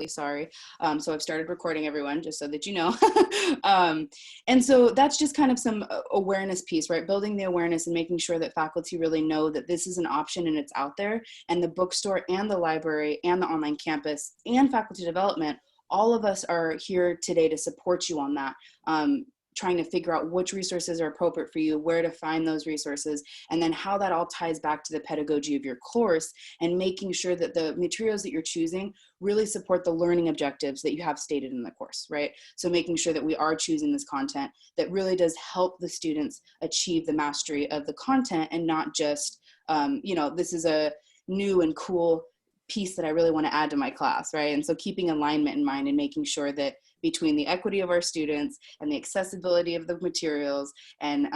sorry. So I've started recording everyone just so that you know. And so that's just kind of some awareness piece, right? Building the awareness and making sure that faculty really know that this is an option and it's out there. And the bookstore and the library and the online campus and faculty development, all of us are here today to support you on that. Trying to figure out which resources are appropriate for you, where to find those resources, and then how that all ties back to the pedagogy of your course, and making sure that the materials that you're choosing really support the learning objectives that you have stated in the course, right? So making sure that we are choosing this content that really does help the students achieve the mastery of the content, and not just, this is a new and cool piece that I really want to add to my class, right? And so keeping alignment in mind and making sure that between the equity of our students and the accessibility of the materials and,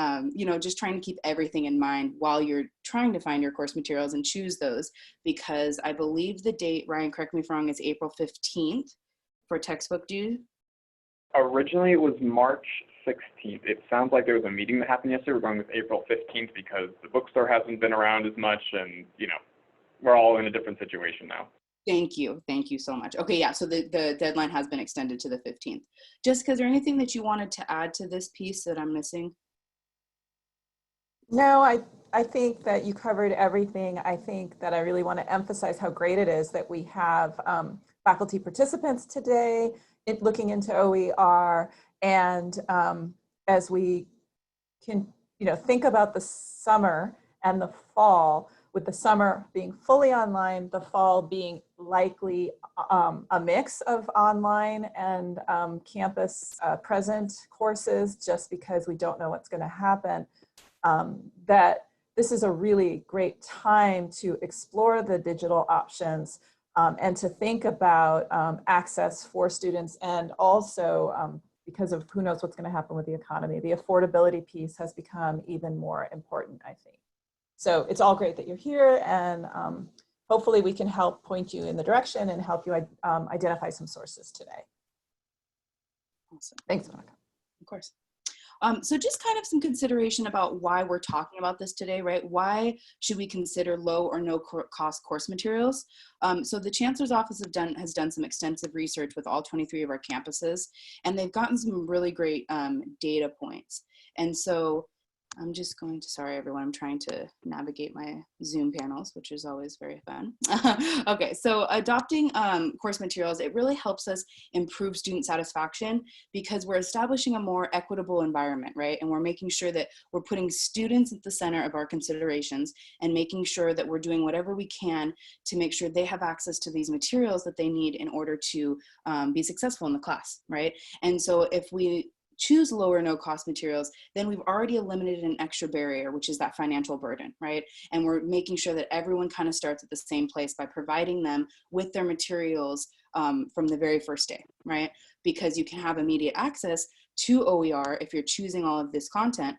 just trying to keep everything in mind while you're trying to find your course materials and choose those, because I believe the date, Ryan, correct me if I'm wrong, is April 15th for textbook due. Originally it was March 16th. It sounds like there was a meeting that happened yesterday. We're going with April 15th because the bookstore hasn't been around as much, and, we're all in a different situation now. Thank you so much. Okay, yeah, so the deadline has been extended to the 15th. Jessica, is there anything that you wanted to add to this piece that I'm missing? No, I think that you covered everything. I think that I really want to emphasize how great it is that we have faculty participants today looking into OER, and as we can think about the summer and the fall, with the summer being fully online, the fall being likely a mix of online and campus present courses, just because we don't know what's going to happen, that this is a really great time to explore the digital options and to think about access for students, and also because of who knows what's going to happen with the economy, the affordability piece has become even more important, I think. So it's all great that you're here, and hopefully we can help point you in the direction and help you identify some sources today. Awesome. Thanks, Monica. Of course. So just kind of some consideration about why we're talking about this today, right? Why should we consider low or no cost course materials? So the Chancellor's Office has done some extensive research with all 23 of our campuses, and they've gotten some really great data points. And so I'm just going to, sorry everyone, I'm trying to navigate my Zoom panels, which is always very fun. Okay, so adopting course materials, it really helps us improve student satisfaction because we're establishing a more equitable environment, right? And we're making sure that we're putting students at the center of our considerations and making sure that we're doing whatever we can to make sure they have access to these materials that they need in order to be successful in the class, right? And so if we choose low or no cost materials, then we've already eliminated an extra barrier, which is that financial burden, right? And we're making sure that everyone kind of starts at the same place by providing them with their materials from the very first day, right? Because you can have immediate access to OER if you're choosing all of this content.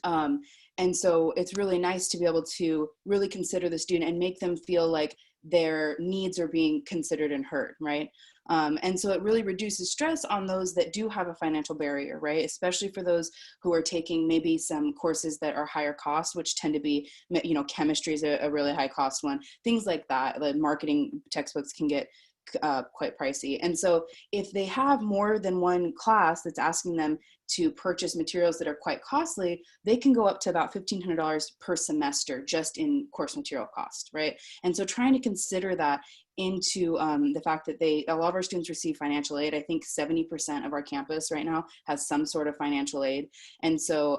And so it's really nice to be able to really consider the student and make them feel like their needs are being considered and heard, right? And so it really reduces stress on those that do have a financial barrier, right? Especially for those who are taking maybe some courses that are higher cost, which tend to be, chemistry is a really high cost one, things like that. The marketing textbooks can get quite pricey. And so if they have more than one class that's asking them to purchase materials that are quite costly, they can go up to about $1,500 per semester just in course material cost, right? And so trying to consider that into the fact that a lot of our students receive financial aid. I think 70% of our campus right now has some sort of financial aid. And so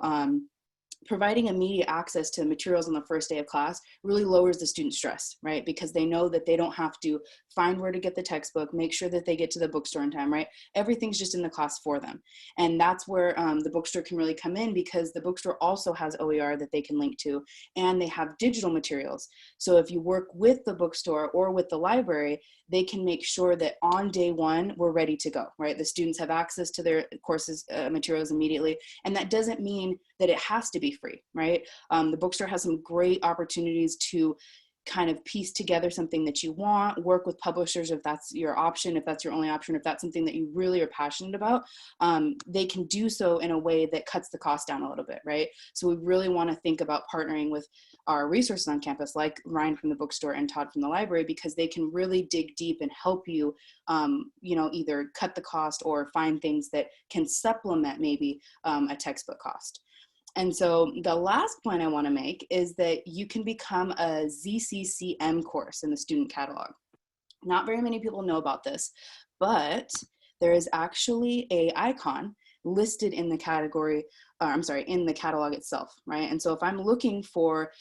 providing immediate access to materials on the first day of class really lowers the student stress, right? Because they know that they don't have to find where to get the textbook, make sure that they get to the bookstore in time, right? Everything's just in the class for them. And that's where the bookstore can really come in, because the bookstore also has OER that they can link to, and they have digital materials. So if you work with the bookstore or with the library, they can make sure that on day one, we're ready to go, right? The students have access to their courses materials immediately. And that doesn't mean that it has to be free, right? The bookstore has some great opportunities to kind of piece together something that you want, work with publishers if that's your option, if that's your only option, if that's something that you really are passionate about, they can do so in a way that cuts the cost down a little bit, right? So we really want to think about partnering with our resources on campus, like Ryan from the bookstore and Todd from the library, because they can really dig deep and help you, you know, either cut the cost or find things that can supplement maybe a textbook cost. And so the last point I want to make is that you can become a ZCCM course in the student catalog. Not very many people know about this, but there is actually a icon listed in the category, in the catalog itself, right? And so if I'm looking for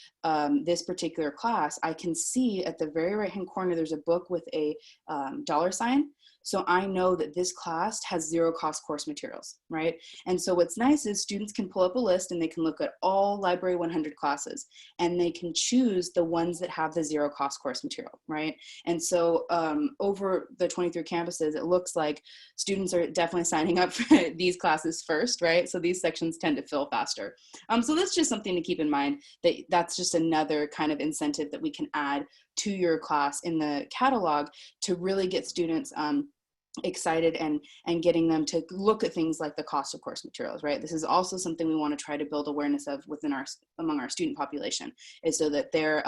this particular class, I can see at the very right-hand corner, there's a book with a $sign. So I know that this class has zero cost course materials, right? And so what's nice is students can pull up a list and they can look at all Library 100 classes and they can choose the ones that have the zero cost course material, right? And so over the 23 campuses, it looks like students are definitely signing up for these classes first, right? So these sections tend to fill faster. So that's just something to keep in mind, that that's just another kind of incentive that we can add to your class in the catalog to really get students excited and getting them to look at things like the cost of course materials, right? This is also something we want to try to build awareness of among our student population, is so that they're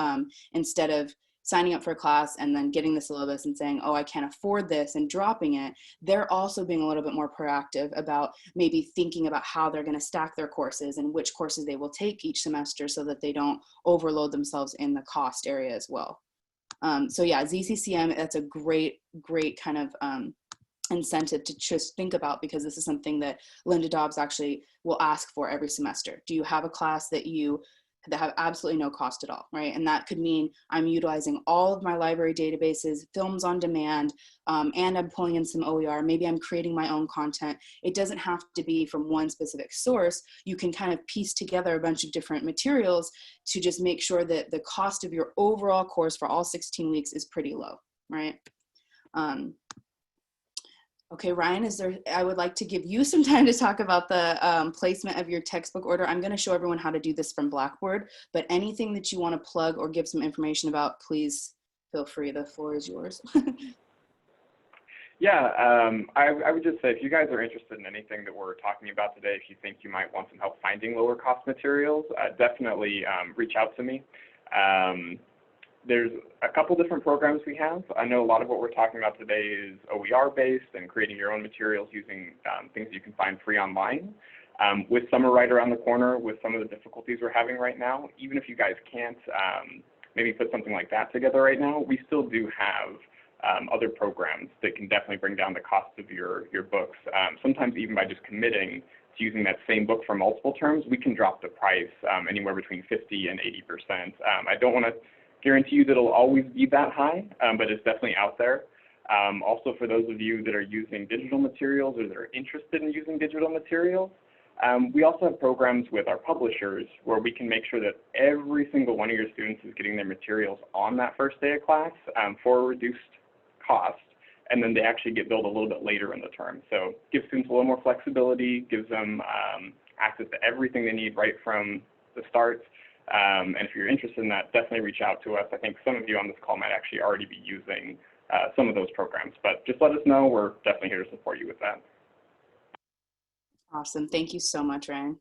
instead of signing up for a class and then getting the syllabus and saying, oh, I can't afford this and dropping it, they're also being a little bit more proactive about maybe thinking about how they're going to stack their courses and which courses they will take each semester so that they don't overload themselves in the cost area as well. So yeah, ZCCM, that's a great kind of incentive to just think about, because this is something that Linda Dobbs actually will ask for every semester. Do you have a class that have absolutely no cost at all, right? And that could mean I'm utilizing all of my library databases, films on demand, and I'm pulling in some OER. Maybe I'm creating my own content. It doesn't have to be from one specific source. You can kind of piece together a bunch of different materials to just make sure that the cost of your overall course for all 16 weeks is pretty low, right? Okay, Ryan, I would like to give you some time to talk about the placement of your textbook order. I'm going to show everyone how to do this from Blackboard, but anything that you want to plug or give some information about, please feel free. The floor is yours. Yeah, I would just say, if you guys are interested in anything that we're talking about today, if you think you might want some help finding lower cost materials, definitely reach out to me. There's a couple different programs we have. I know a lot of what we're talking about today is OER based and creating your own materials using things you can find free online. With summer right around the corner, with some of the difficulties we're having right now, even if you guys can't maybe put something like that together right now, we still do have other programs that can definitely bring down the cost of your books. Sometimes even by just committing to using that same book for multiple terms, we can drop the price anywhere between 50 and 80%. I don't want to guarantee you that it'll always be that high, but it's definitely out there. Also, for those of you that are using digital materials or that are interested in using digital materials, we also have programs with our publishers where we can make sure that every single one of your students is getting their materials on that first day of class for a reduced cost, and then they actually get billed a little bit later in the term. So gives students a little more flexibility, gives them access to everything they need right from the start. And if you're interested in that, definitely reach out to us. I think some of you on this call might actually already be using some of those programs, but just let us know. We're definitely here to support you with that. Awesome. Thank you so much, Ryan.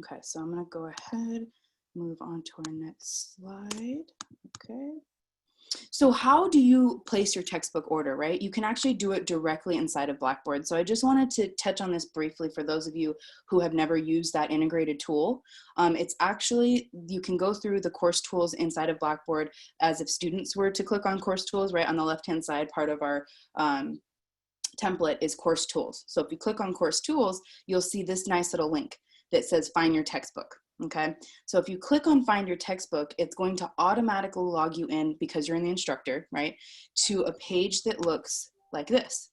Okay, so I'm going to go ahead, move on to our next slide. Okay. So how do you place your textbook order, right? You can actually do it directly inside of Blackboard. So I just wanted to touch on this briefly for those of you who have never used that integrated tool. It's actually, you can go through the course tools inside of Blackboard as if students were to click on course tools, right? On the left-hand side, part of our template is course tools. So if you click on course tools, you'll see this nice little link that says find your textbook. Okay, so if you click on find your textbook, it's going to automatically log you in, because you're in the instructor, right, to a page that looks like this.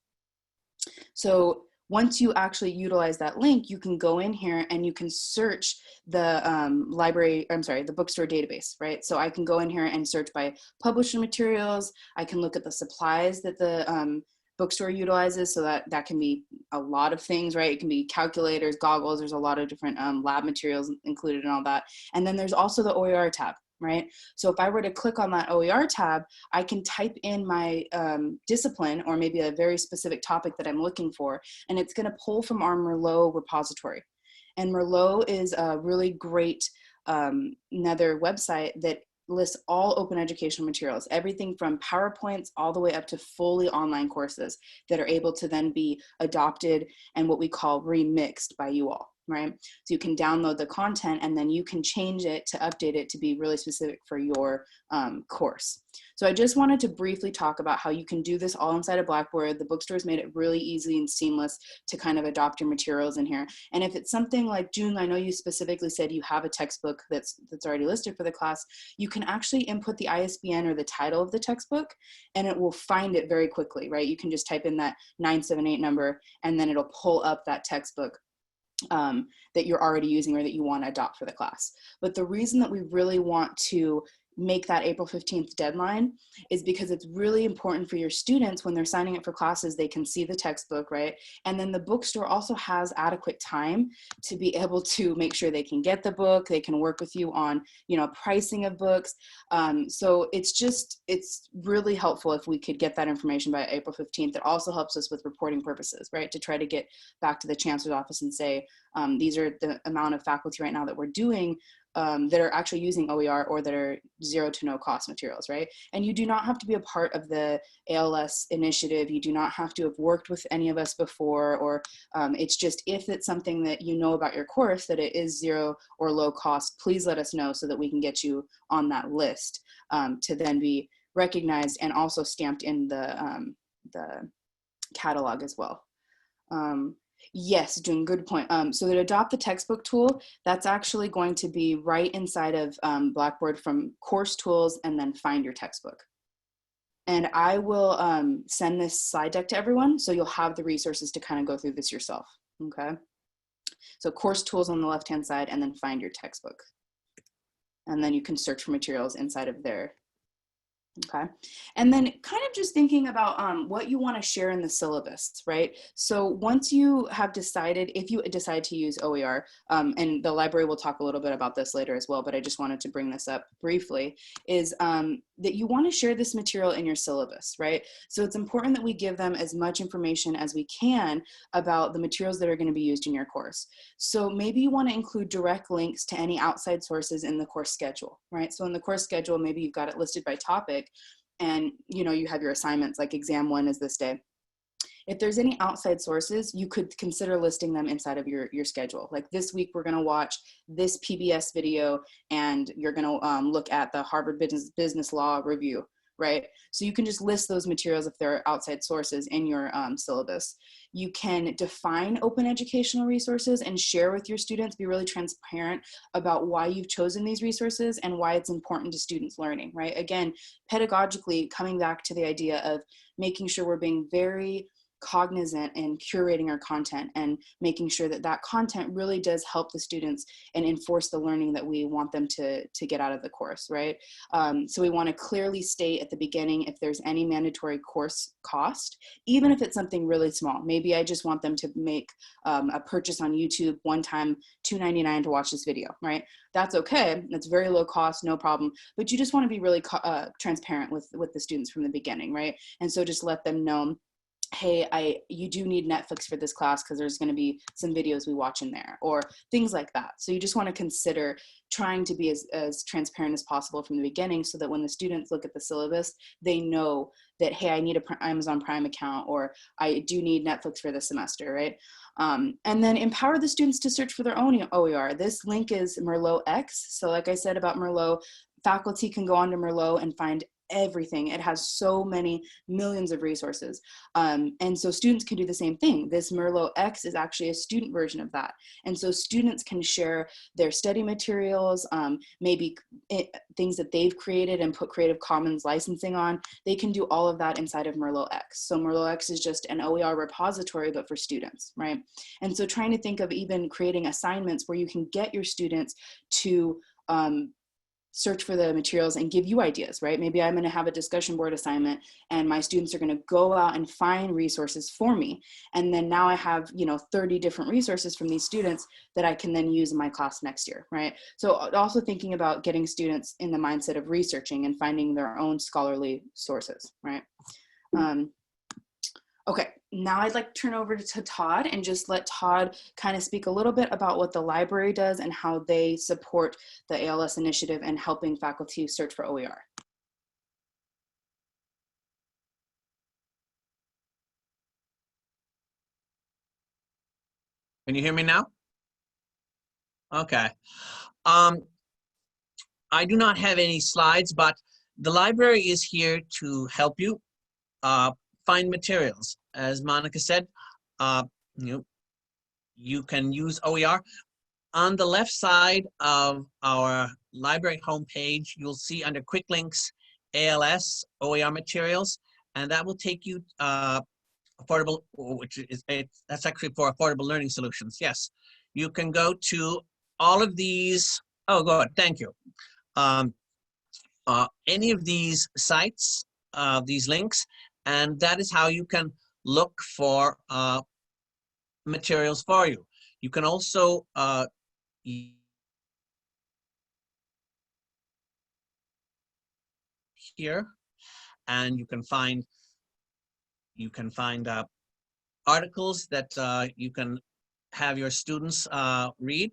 So once you actually utilize that link, you can go in here and you can search the the bookstore database, right? So I can go in here and search by publisher materials. I can look at the supplies that the bookstore utilizes, so that can be a lot of things, right? It can be calculators, goggles, there's a lot of different lab materials included and all that. And then there's also the OER tab, right? So if I were to click on that OER tab, I can type in my discipline or maybe a very specific topic that I'm looking for, and it's going to pull from our Merlot repository. And Merlot is a really great another website that lists all open educational materials, everything from PowerPoints all the way up to fully online courses that are able to then be adopted and what we call remixed by you all, right? So you can download the content and then you can change it to update it to be really specific for your course. So I just wanted to briefly talk about how you can do this all inside of Blackboard. The bookstore's made it really easy and seamless to kind of adopt your materials in here. And if it's something like June, I know you specifically said you have a textbook that's already listed for the class, you can actually input the ISBN or the title of the textbook and it will find it very quickly, right? You can just type in that 978 number and then it'll pull up that textbook that you're already using or that you want to adopt for the class. But the reason that we really want to make that April 15th deadline is because it's really important for your students when they're signing up for classes, they can see the textbook, right? And then the bookstore also has adequate time to be able to make sure they can get the book, they can work with you on, you know, pricing of books. So it's really helpful if we could get that information by April 15th. It also helps us with reporting purposes, right? To try to get back to the chancellor's office and say, these are the amount of faculty right now that we're doing that are actually using OER or that are zero to no cost materials, right? And you do not have to be a part of the ALS initiative. You do not have to have worked with any of us before, or it's just if it's something that you know about your course that it is zero or low cost, please let us know so that we can get you on that list to then be recognized and also stamped in the catalog as well. Yes, doing good point. So that adopt the textbook tool, that's actually going to be right inside of Blackboard from course tools and then find your textbook. And I will send this slide deck to everyone so you'll have the resources to kind of go through this yourself, okay? So course tools on the left-hand side and then find your textbook. And then you can search for materials inside of there. Okay. And then kind of just thinking about what you want to share in the syllabus, right? So once you have decided, if you decide to use OER, and the library will talk a little bit about this later as well, but I just wanted to bring this up briefly, is that you want to share this material in your syllabus, right? So it's important that we give them as much information as we can about the materials that are going to be used in your course. So maybe you want to include direct links to any outside sources in the course schedule, right? So in the course schedule, maybe you've got it listed by topic, and you know you have your assignments like exam 1 is this day. If there's any outside sources, you could consider listing them inside of your schedule. Like this week, we're going to watch this PBS video and you're going to look at the Harvard Business Law Review, right? So you can just list those materials if they're outside sources in your syllabus. You can define open educational resources and share with your students, be really transparent about why you've chosen these resources and why it's important to students learning, right? Again, pedagogically, coming back to the idea of making sure we're being very cognizant in curating our content and making sure that that content really does help the students and enforce the learning that we want them to get out of the course, right? So we want to clearly state at the beginning if there's any mandatory course cost, even if it's something really small. Maybe I just want them to make a purchase on YouTube one time, $2.99 to watch this video, right? That's okay. That's very low cost, no problem. But you just want to be really transparent with the students from the beginning, right? And so just let them know, hey, you do need Netflix for this class because there's going to be some videos we watch in there, or things like that. So you just want to consider trying to be as transparent as possible from the beginning so that when the students look at the syllabus, they know that, hey, I need an Amazon Prime account, or I do need Netflix for this semester, right? And then empower the students to search for their own OER. This link is Merlot X. So like I said about Merlot, faculty can go onto Merlot and find everything. It has so many millions of resources. And so students can do the same thing. This Merlot X is actually a student version of that. And so students can share their study materials, maybe things that they've created and put Creative Commons licensing on. They can do all of that inside of Merlot X. So Merlot X is just an OER repository, but for students, right? And so trying to think of even creating assignments where you can get your students to search for the materials and give you ideas, right? Maybe I'm going to have a discussion board assignment and my students are going to go out and find resources for me. And then now I have, 30 different resources from these students that I can then use in my class next year, right? So also thinking about getting students in the mindset of researching and finding their own scholarly sources, right? Okay, now I'd like to turn over to Todd and just let Todd kind of speak a little bit about what the library does and how they support the ALS initiative and helping faculty search for OER. Can you hear me now? Okay. I do not have any slides, but the library is here to help you find materials. As Monica said, you can use OER. On the left side of our library homepage, you'll see under quick links, ALS, OER materials, and that will take you affordable, that's actually for affordable learning solutions. Yes, you can go to all of these. Oh, good, thank you. Any of these sites, these links, and that is how you can look for materials for you. You can also here, and you can find articles that you can have your students read.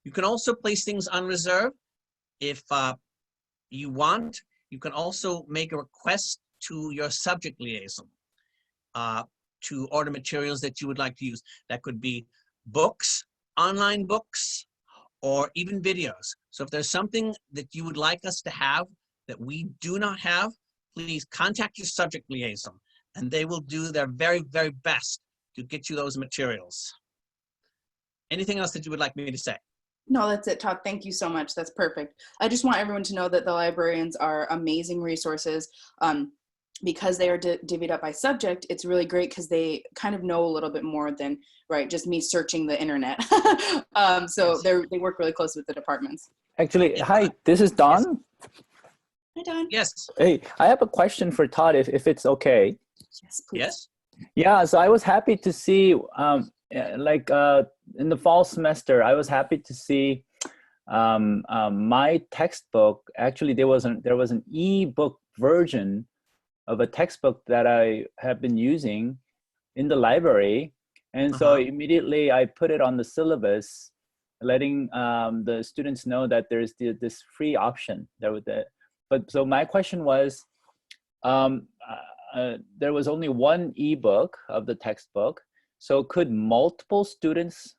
You can also place things on reserve if you want. You can also make a request to your subject liaison to order materials that you would like to use. That could be books, online books, or even videos. So if there's something that you would like us to have that we do not have, please contact your subject liaison and they will do their very, very best to get you those materials. Anything else that you would like me to say? No, that's it, Todd. Thank you so much. That's perfect. I just want everyone to know that the librarians are amazing resources. Because they are divvied up by subject, it's really great because they kind of know a little bit more than, right, just me searching the internet. So they work really close with the departments. Actually, hi, this is Don. Hi, Don. Yes. Hey, I have a question for Todd, if it's okay. Yes, please. Yes. Yeah, so I was happy to see, in the fall semester, I was happy to see my textbook. Actually, there was an e-book version of a textbook that I have been using in the library. And so immediately I put it on the syllabus, letting the students know that there's this free option. But so my question was, there was only one ebook of the textbook. So could multiple students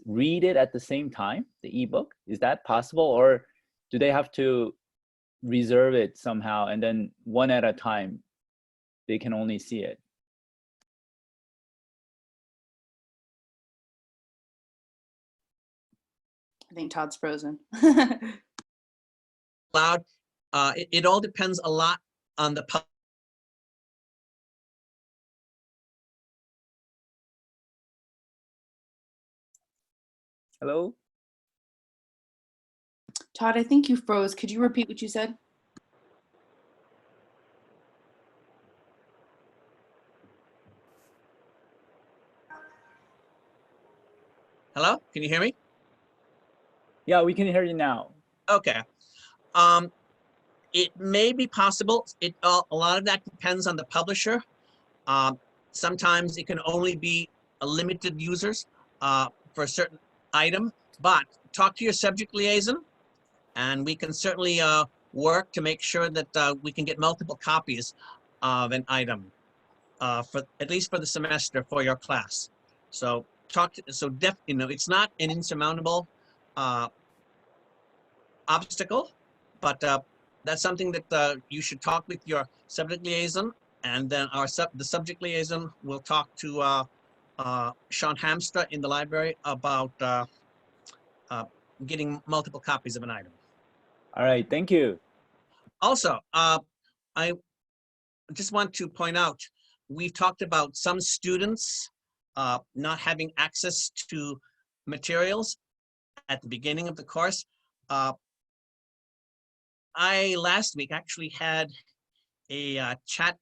read it at the same time, the ebook? Is that possible? Or do they have to reserve it somehow and then one at a time they can only see it? I think Todd's frozen. Loud. It all depends a lot on the Hello? Todd, I think you froze. Could you repeat what you said? Hello? Can you hear me? Yeah, we can hear you now. Okay. It may be possible. A lot of that depends on the publisher. Sometimes it can only be a limited users for a certain item, but talk to your subject liaison and we can certainly work to make sure that we can get multiple copies of an item for at least for the semester for your class. So it's not an insurmountable obstacle, but that's something that you should talk with your subject liaison, and then the subject liaison will talk to Sean Hamstra in the library about getting multiple copies of an item. All right, thank you. Also, I just want to point out, we've talked about some students not having access to materials at the beginning of the course. I last week actually had a chat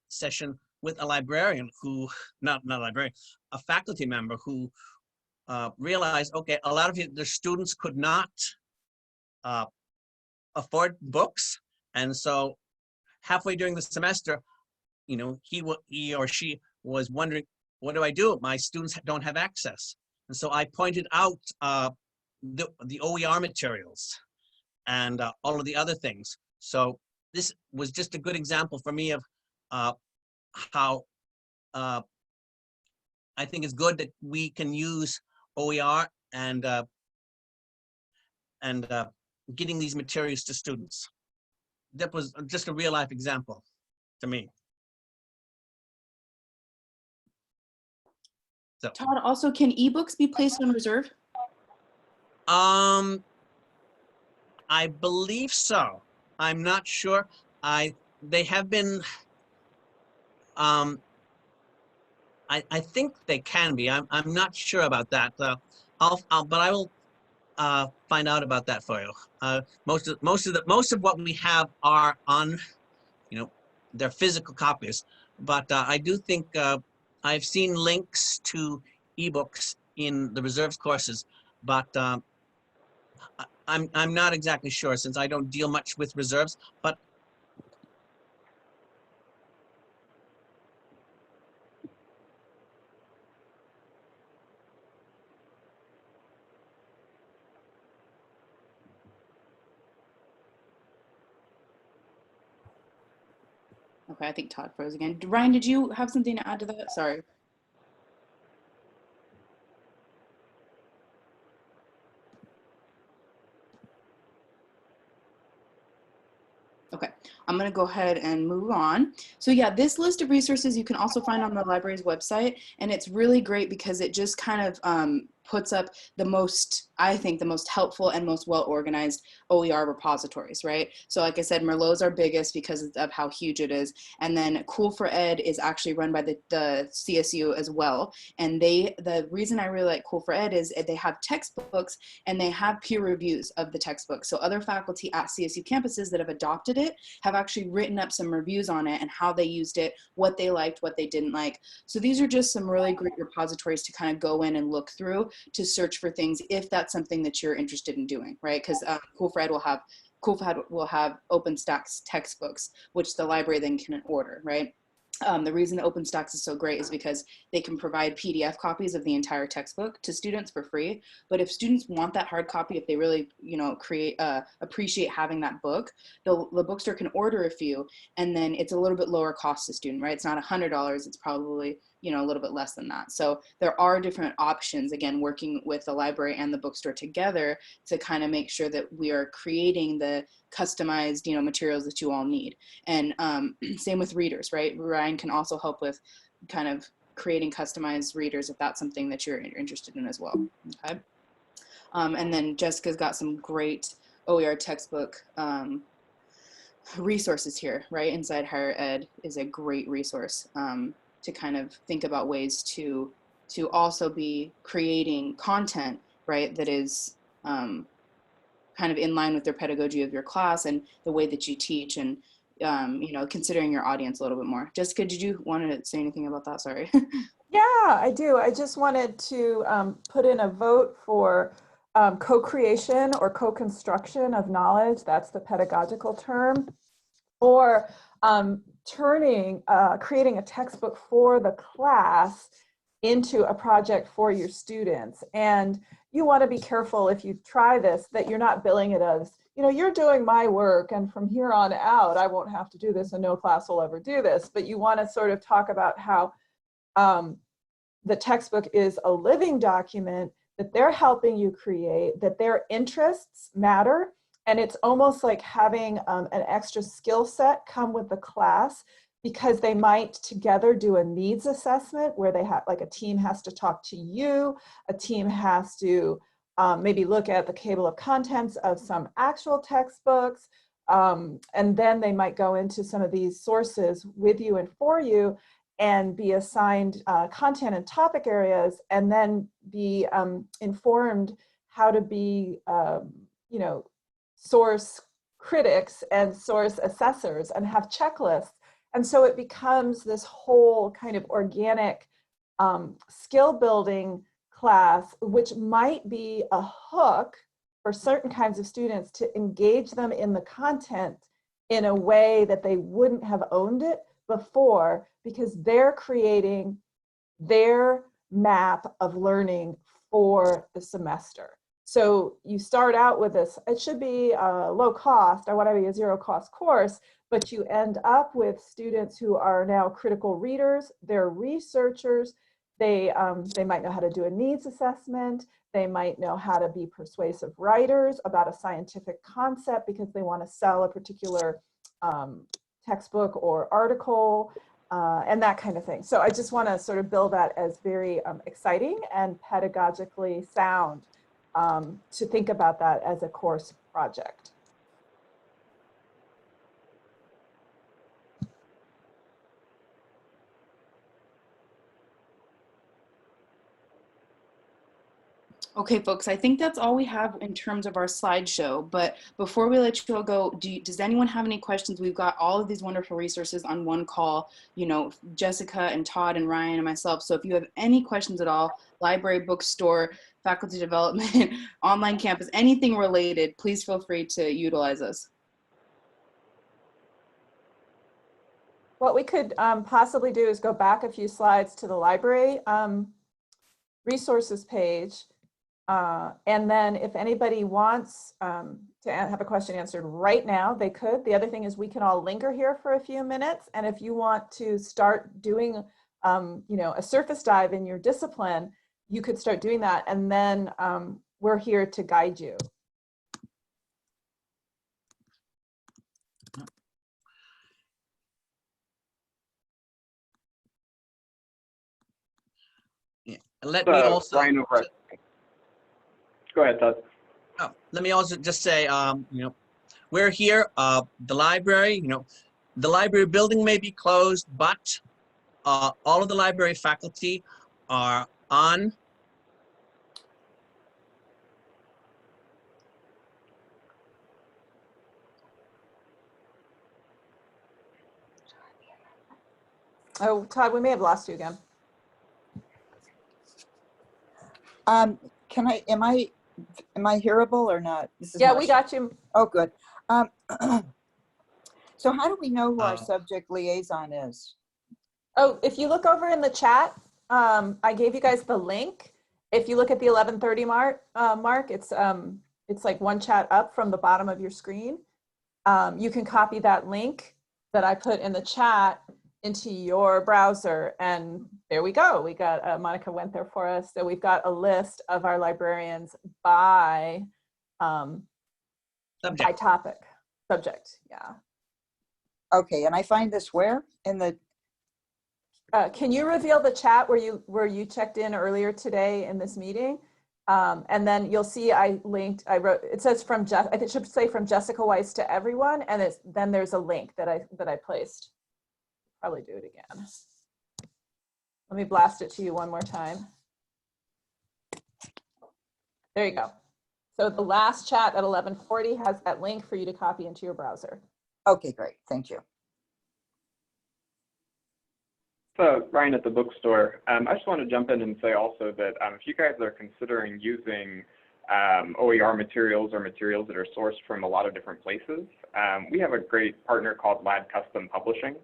session with a librarian who, not a librarian, a faculty member who realized, okay, a lot of the students could not afford books. And so halfway during the semester, you know, he or she was wondering, what do I do? My students don't have access. And so I pointed out the OER materials and all of the other things. So this was just a good example for me of how I think it's good that we can use OER and getting these materials to students. That was just a real life example to me. So, Todd, also, can ebooks be placed on reserve? I believe so. I'm not sure. They have been. I think they can be. I'm not sure about that. But I will find out about that for you. Most of what we have are on, you know, they're physical copies. But I do think I've seen links to ebooks in the reserves courses, but I'm not exactly sure since I don't deal much with reserves. But Okay, I think Todd froze again. Ryan, did you have something to add to that? Sorry. Okay, I'm gonna go ahead and move on. So yeah, this list of resources you can also find on the library's website, and it's really great because it just kind of puts up the most, I think, the most helpful and most well-organized OER repositories, right? So like I said, Merlot's our biggest because of how huge it is. And then Cool for Ed is actually run by the CSU as well. And the reason I really like Cool for Ed is they have textbooks and they have peer reviews of the textbooks. So other faculty at CSU campuses that have adopted it have actually written up some reviews on it and how they used it, what they liked, what they didn't like. So these are just some really great repositories to kind of go in and look through to search for things if that's something that you're interested in doing, right? Because Cool for Ed will have OpenStax textbooks, which the library then can order, right? The reason that OpenStax is so great is because they can provide PDF copies of the entire textbook to students for free. But if students want that hard copy, if they really, you know, appreciate having that book, the bookstore can order a few, and then it's a little bit lower cost to student, right? It's not $100, it's probably, you know, a little bit less than that. So there are different options, again, working with the library and the bookstore together to kind of make sure that we are creating the customized, you know, materials that you all need. And same with readers, right? Ryan can also help with kind of creating customized readers if that's something that you're interested in as well. Okay. And then Jessica's got some great OER textbook resources here, right? Inside Higher Ed is a great resource to kind of think about ways to also be creating content, right, that is kind of in line with their pedagogy of your class and the way that you teach, and you know, considering your audience a little bit more. Jessica, did you want to say anything about that? Sorry. Yeah, I do. I just wanted to put in a vote for co-creation or co-construction of knowledge. That's the pedagogical term. Or creating a textbook for the class into a project for your students. And you want to be careful if you try this that you're not billing it as, you know, you're doing my work and from here on out I won't have to do this and no class will ever do this. But you want to sort of talk about how the textbook is a living document that they're helping you create, that their interests matter. And it's almost like having an extra skill set come with the class, because they might together do a needs assessment where they have, like, a team has to talk to you, a team has to maybe look at the table of contents of some actual textbooks, and then they might go into some of these sources with you and for you and be assigned content and topic areas, and then be informed how to be, you know, source critics and source assessors and have checklists. And so it becomes this whole kind of organic skill building class, which might be a hook for certain kinds of students to engage them in the content in a way that they wouldn't have owned it before, because they're creating their map of learning for the semester. So you start out with this, it should be low cost, I want to be a zero cost course, but you end up with students who are now critical readers, they're researchers, they might know how to do a needs assessment, they might know how to be persuasive writers about a scientific concept because they want to sell a particular textbook or article, and that kind of thing. So I just want to sort of build that as very exciting and pedagogically sound, to think about that as a course project. Okay, folks, I think that's all we have in terms of our slideshow. But before we let you all go, does anyone have any questions? We've got all of these wonderful resources on one call, you know, Jessica and Todd and Ryan and myself. So if you have any questions at all, library, bookstore, faculty development, online campus, anything related, please feel free to utilize us. What we could possibly do is go back a few slides to the library resources page. And then if anybody wants to have a question answered right now, they could. The other thing is we can all linger here for a few minutes. And if you want to start doing, you know, a surface dive in your discipline, you could start doing that. And then we're here to guide you. Yeah. Let me also. Ryan over. Go ahead, Todd. Oh, let me also just say, you know, we're here, the library, you know, the library building may be closed, but all of the library faculty are on. Oh, Todd, we may have lost you again. Am I hearable or not? Yeah, we got you. Oh, good. So how do we know who our subject liaison is? Oh, if you look over in the chat, I gave you guys the link. If you look at the 11:30 mark, it's like one chat up from the bottom of your screen. You can copy that link that I put in the chat into your browser, and there we go. We got Monica went there for us. So we've got a list of our librarians by topic, subject. Yeah. Okay, and I find this where in the. Can you reveal the chat where you checked in earlier today in this meeting? And then you'll see I wrote, it says from I think it should say from Jessica Weiss to everyone, and then there's a link that I placed. Probably do it again. Let me blast it to you one more time. There you go. So the last chat at 11:40 has that link for you to copy into your browser. Okay, great. Thank you. So Ryan at the bookstore, I just want to jump in and say also that if you guys are considering using OER materials or materials that are sourced from a lot of different places, we have a great partner called Lad Custom Publishing.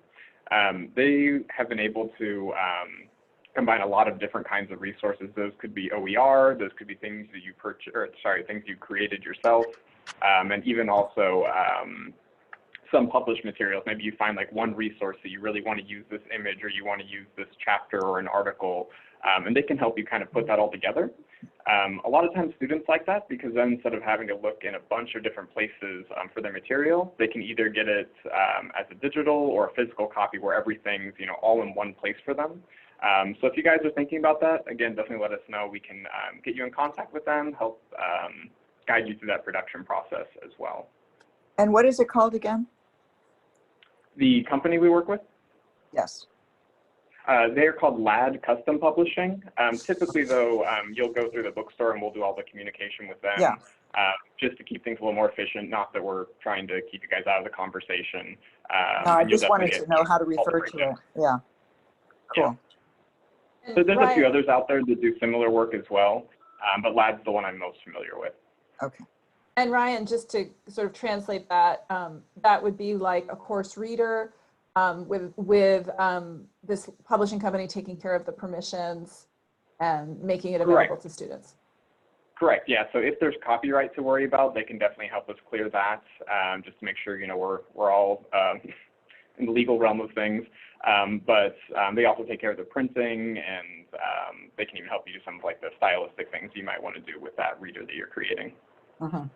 They have been able to combine a lot of different kinds of resources. Those could be OER, those could be things that you things you created yourself, and even also some published materials. Maybe you find like one resource that you really want to use this image, or you want to use this chapter or an article, and they can help you kind of put that all together. A lot of times students like that, because then instead of having to look in a bunch of different places for their material, they can either get it as a digital or a physical copy where everything's, you know, all in one place for them. So if you guys are thinking about that, again, definitely let us know. We can get you in contact with them, help guide you through that production process as well. And what is it called again? The company we work with? Yes. They're called LAD Custom Publishing. Typically, though, you'll go through the bookstore and we'll do all the communication with them, Yeah. just to keep things a little more efficient. Not that we're trying to keep you guys out of the conversation. No, I and you'll just wanted definitely to know how to get all the refer to it. breakdowns. Yeah. Cool. So there's a few Ryan- others out there that do similar work as well, but LAD's the one I'm most familiar with. Okay. And Ryan, just to sort of translate that, that would be like a course reader with this publishing company taking care of the permissions and making it available Correct. to students. Correct. Yeah. So if there's copyright to worry about, they can definitely help us clear that, just to make sure we're all in the legal realm of things. But they also take care of the printing, and they can even help you do some of like the stylistic things you might want to do with that reader that you're creating. Mm-hmm.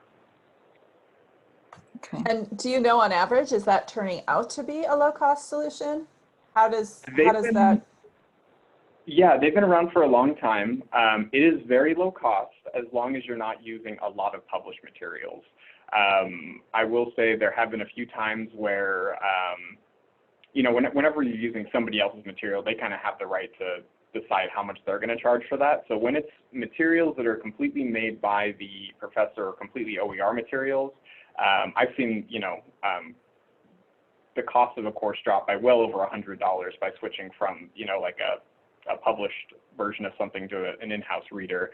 Okay. And do you know, on average, is that turning out to be a low-cost solution? How does that? Yeah, they've been around for a long time. It is very low cost as long as you're not using a lot of published materials. I will say there have been a few times where, whenever you're using somebody else's material, they kind of have the right to decide how much they're going to charge for that. So when it's materials that are completely made by the professor or completely OER materials, I've seen, the cost of a course drop by well over $100 by switching from, like a published version of something to an in-house reader.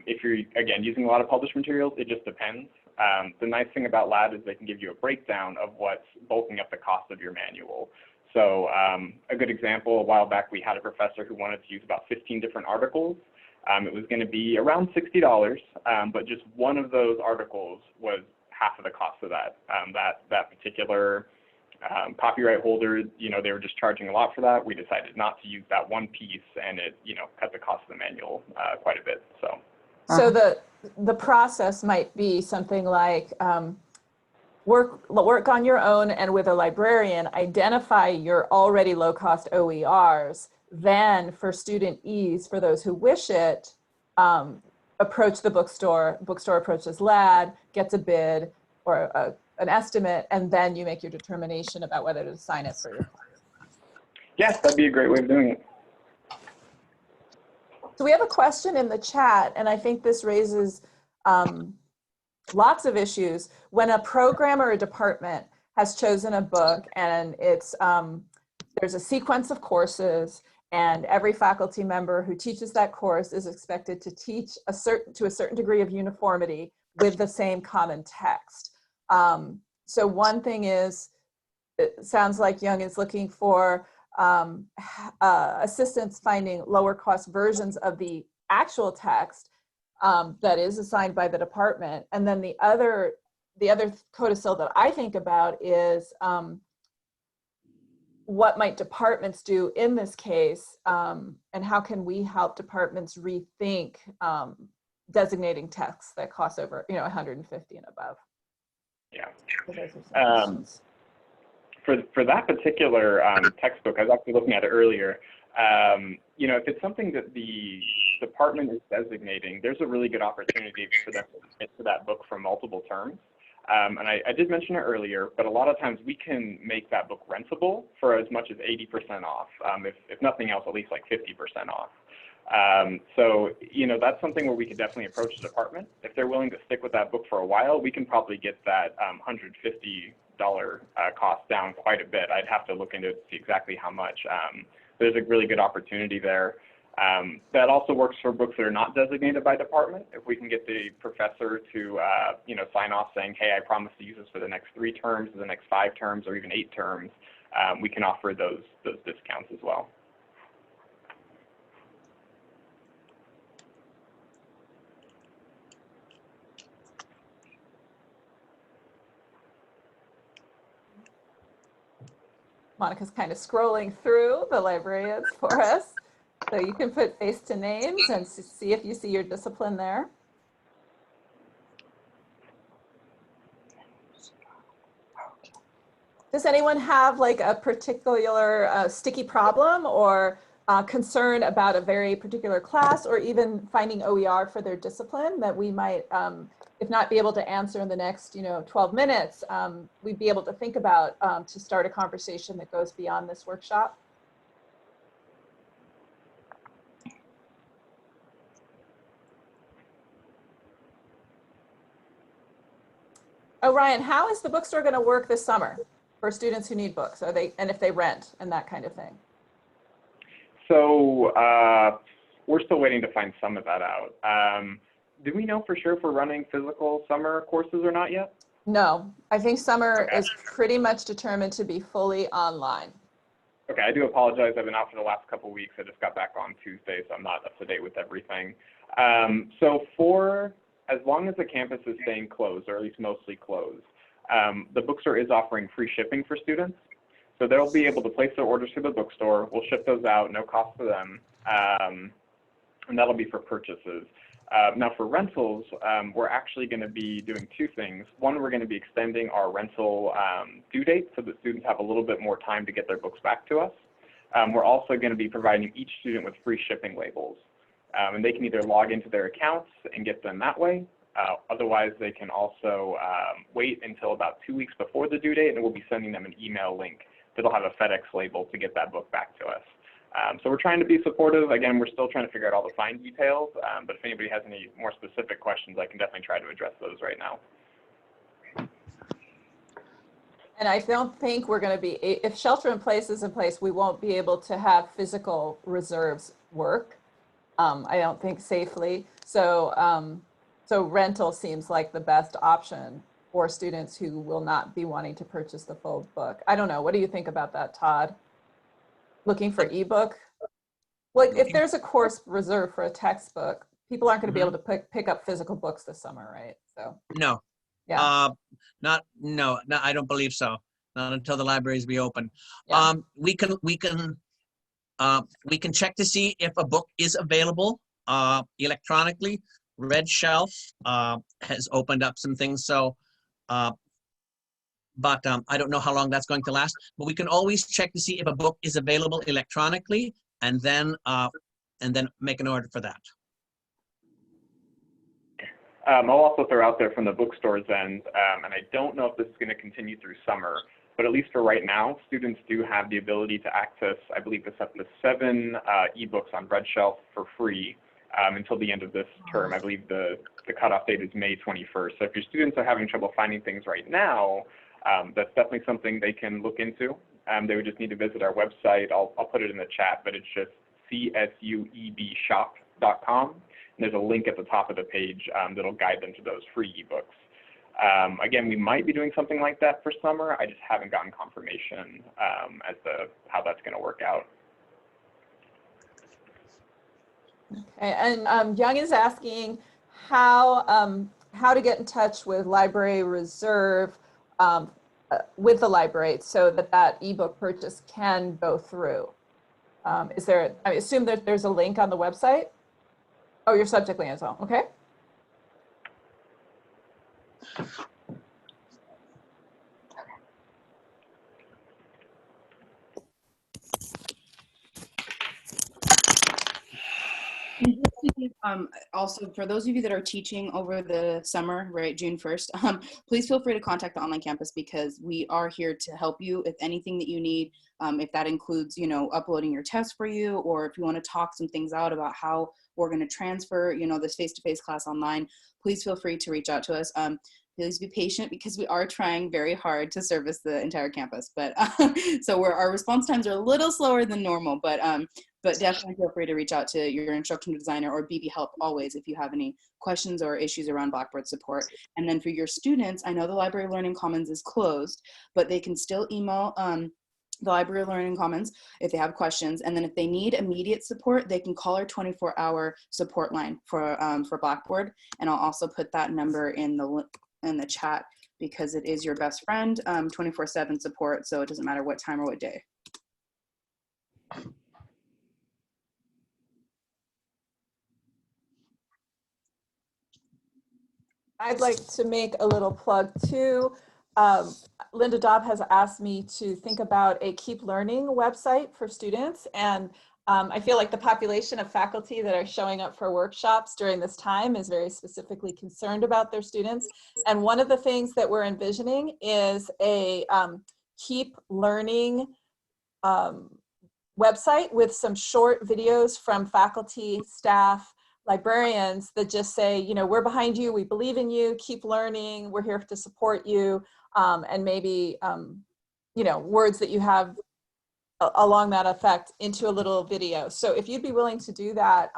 If you're, again, using a lot of published materials, it just depends. The nice thing about LAD is they can give you a breakdown of what's bulking up the cost of your manual. So a good example, a while back, we had a professor who wanted to use about 15 different articles. It was going to be around $60, but just one of those articles was half of the cost of that. That particular copyright holder, they were just charging a lot for that. We decided not to use that one piece, and it, cut the cost of the manual quite a bit. So the process might be something like work on your own and with a librarian, identify your already low-cost OERs. Then, for student ease, for those who wish it, approach the bookstore. Bookstore approaches LAD, gets a bid or an estimate, and then you make your determination about whether to sign it for your class. Yes, that'd be a great way of doing it. So we have a question in the chat, and I think this raises lots of issues. When a program or a department has chosen a book and it's there's a sequence of courses, and every faculty member who teaches that course is expected to teach to a certain degree of uniformity with the same common text. So one thing is, it sounds like Young is looking for assistance finding lower cost versions of the actual text that is assigned by the department. And then the other codicil that I think about is what might departments do in this case, and how can we help departments rethink designating texts that cost over 150 and above. Yeah. So those are some questions. For that particular textbook, I was actually looking at it earlier. If it's something that the department is designating, there's a really good opportunity for them to commit to that book for multiple terms. And I did mention it earlier, but a lot of times we can make that book rentable for as much as 80% off, if nothing else, at least like 50% off. So, that's something where we could definitely approach the department. If they're willing to stick with that book for a while, we can probably get that $150 cost down quite a bit. I'd have to look into it to see exactly how much. There's a really good opportunity there. That also works for books that are not designated by department. If we can get the professor to, sign off saying, hey, I promise to use this for the next 3 terms, or the next 5 terms, or even 8 terms, we can offer those discounts as well. Monica's kind of scrolling through the librarians for us. So you can put face to names and see if you see your discipline there. Does anyone have like a particular sticky problem or concern about a very particular class, or even finding OER for their discipline that we might, if not be able to answer in the next 12 minutes, we'd be able to think about to start a conversation that goes beyond this workshop? Oh, Ryan, how is the bookstore going to work this summer for students who need books? Are they, and if they rent and that kind of thing? So we're still waiting to find some of that out. Do we know for sure if we're running physical summer courses or not yet? No, I think summer Okay. is pretty much determined to be fully online. Okay, I do apologize. I've been out for the last couple of weeks. I just got back on Tuesday, so I'm not up to date with everything. So for as long as the campus is staying closed, or at least mostly closed, the bookstore is offering free shipping for students. So they'll be able to place their orders through the bookstore. We'll ship those out, no cost to them, and that'll be for purchases. Now for rentals, we're actually going to be doing two things. One, we're going to be extending our rental due date so that students have a little bit more time to get their books back to us. We're also going to be providing each student with free shipping labels. And they can either log into their accounts and get them that way. Otherwise, they can also wait until about 2 weeks before the due date, and we'll be sending them an email link that'll have a FedEx label to get that book back to us. So we're trying to be supportive. Again, we're still trying to figure out all the fine details, but if anybody has any more specific questions, I can definitely try to address those right now. And I don't think we're going to be, if shelter in place is in place, we won't be able to have physical reserves work. I don't think safely. So, so rental seems like the best option for students who will not be wanting to purchase the full book. I don't know. What do you think about that, Todd? Looking for ebook? Like if there's a course reserved for a textbook, people aren't going to be able to pick up physical books this summer, right? So No. yeah. No, I don't believe so. Not until the libraries reopen. Yeah. We can check to see if a book is available electronically. Red Shelf has opened up some things, so but I don't know how long that's going to last. But we can always check to see if a book is available electronically, and then make an order for that. I'll also throw out there from the bookstore's end, and I don't know if this is going to continue through summer, but at least for right now, students do have the ability to access, I believe it's up to 7 ebooks on Red Shelf for free until the end of this term. I believe the cutoff date is May 21st. So if your students are having trouble finding things right now, that's definitely something they can look into. They would just need to visit our website. I'll put it in the chat, but it's just csuebshop.com. And there's a link at the top of the page that'll guide them to those free ebooks. Again, we might be doing something like that for summer. I just haven't gotten confirmation as to how that's going to work out. Okay, and Young is asking how to get in touch with Library Reserve with the library so that ebook purchase can go through. Is there? I assume that there's a link on the website. Oh, your subject line as well. Okay. Also, for those of you that are teaching over the summer, right, June 1st, please feel free to contact the online campus because we are here to help you if anything that you need. If that includes, you know, uploading your test for you, or if you want to talk some things out about how we're going to transfer, you know, this face-to-face class online, please feel free to reach out to us. Please be patient because we are trying very hard to service the entire campus. But so our response times are a little slower than normal, but definitely feel free to reach out to your instructional designer or BB Help always if you have any questions or issues around Blackboard support. And then for your students, I know the Library Learning Commons is closed, but they can still email the Library Learning Commons if they have questions. And then if they need immediate support, they can call our 24-hour support line for Blackboard. And I'll also put that number in the chat because it is your best friend, 24/7 support. So it doesn't matter what time or what day. I'd like to make a little plug too. Linda Dobb has asked me to think about a Keep Learning website for students. And I feel like the population of faculty that are showing up for workshops during this time is very specifically concerned about their students. And one of the things that we're envisioning is a Keep Learning website with some short videos from faculty, staff, librarians that just say, you know, we're behind you, we believe in you, keep learning, we're here to support you, and maybe, you know, words that you have along that effect into a little video. So if you'd be willing to do that,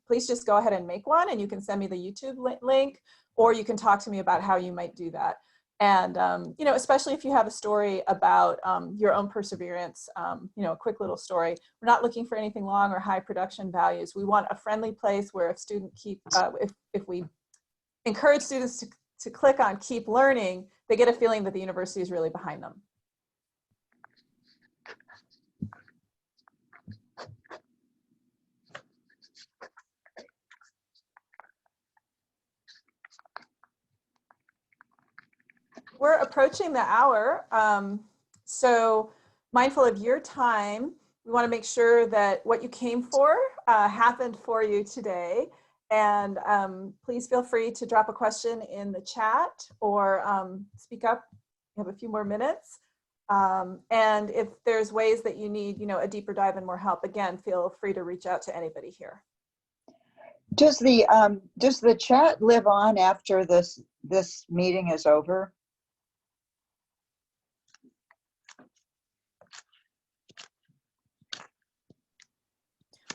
please just go ahead and make one, and you can send me the YouTube link, or you can talk to me about how you might do that. And, you know, especially if you have a story about your own perseverance, you know, a quick little story. We're not looking for anything long or high production values. We want a friendly place where if if we encourage students to click on keep learning, they get a feeling that the university is really behind them. We're approaching the hour, so mindful of your time, we want to make sure that what you came for happened for you today. And please feel free to drop a question in the chat or speak up. We have a few more minutes. And if there's ways that you need, you know, a deeper dive and more help, again, feel free to reach out to anybody here. Does the chat live on after this meeting is over?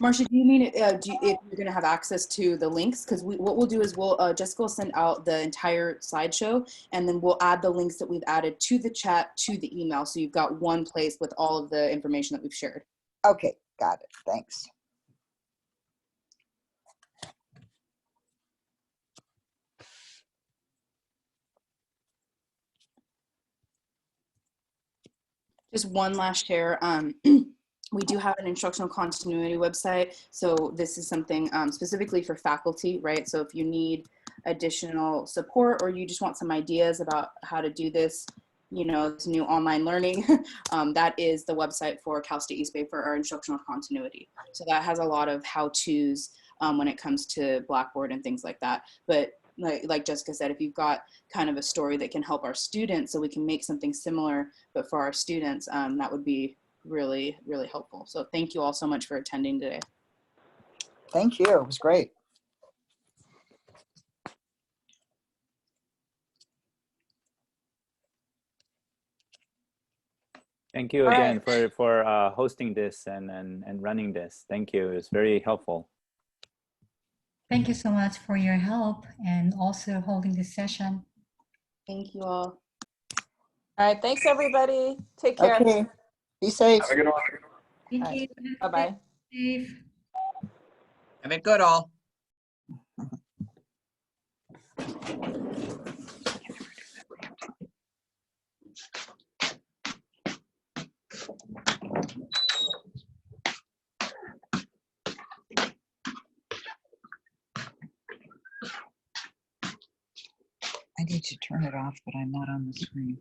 Marcia, do you mean if you're going to have access to the links? Because what we'll do is Jessica will send out the entire slideshow, and then we'll add the links that we've added to the chat to the email. So you've got one place with all of the information that we've shared. Okay, got it. Thanks. Just one last share. We do have an instructional continuity website. So this is something specifically for faculty, right? So if you need additional support or you just want some ideas about how to do this, you know, this new online learning, that is the website for Cal State East Bay for our instructional continuity. So that has a lot of how-tos when it comes to Blackboard and things like that. But like Jessica said, if you've got kind of a story that can help our students so we can make something similar, but for our students, that would be really, really helpful. So thank you all so much for attending today. Thank you. It was great. Thank you again for hosting this and running this. Thank you. It's very helpful. Thank you so much for your help and also holding this session. Thank you all. All right, thanks everybody. Take care. Okay, be safe. Have a good one. Thank All you. right. Bye-bye. Safe. Have it good all. I need to turn it off, but I'm not on the screen.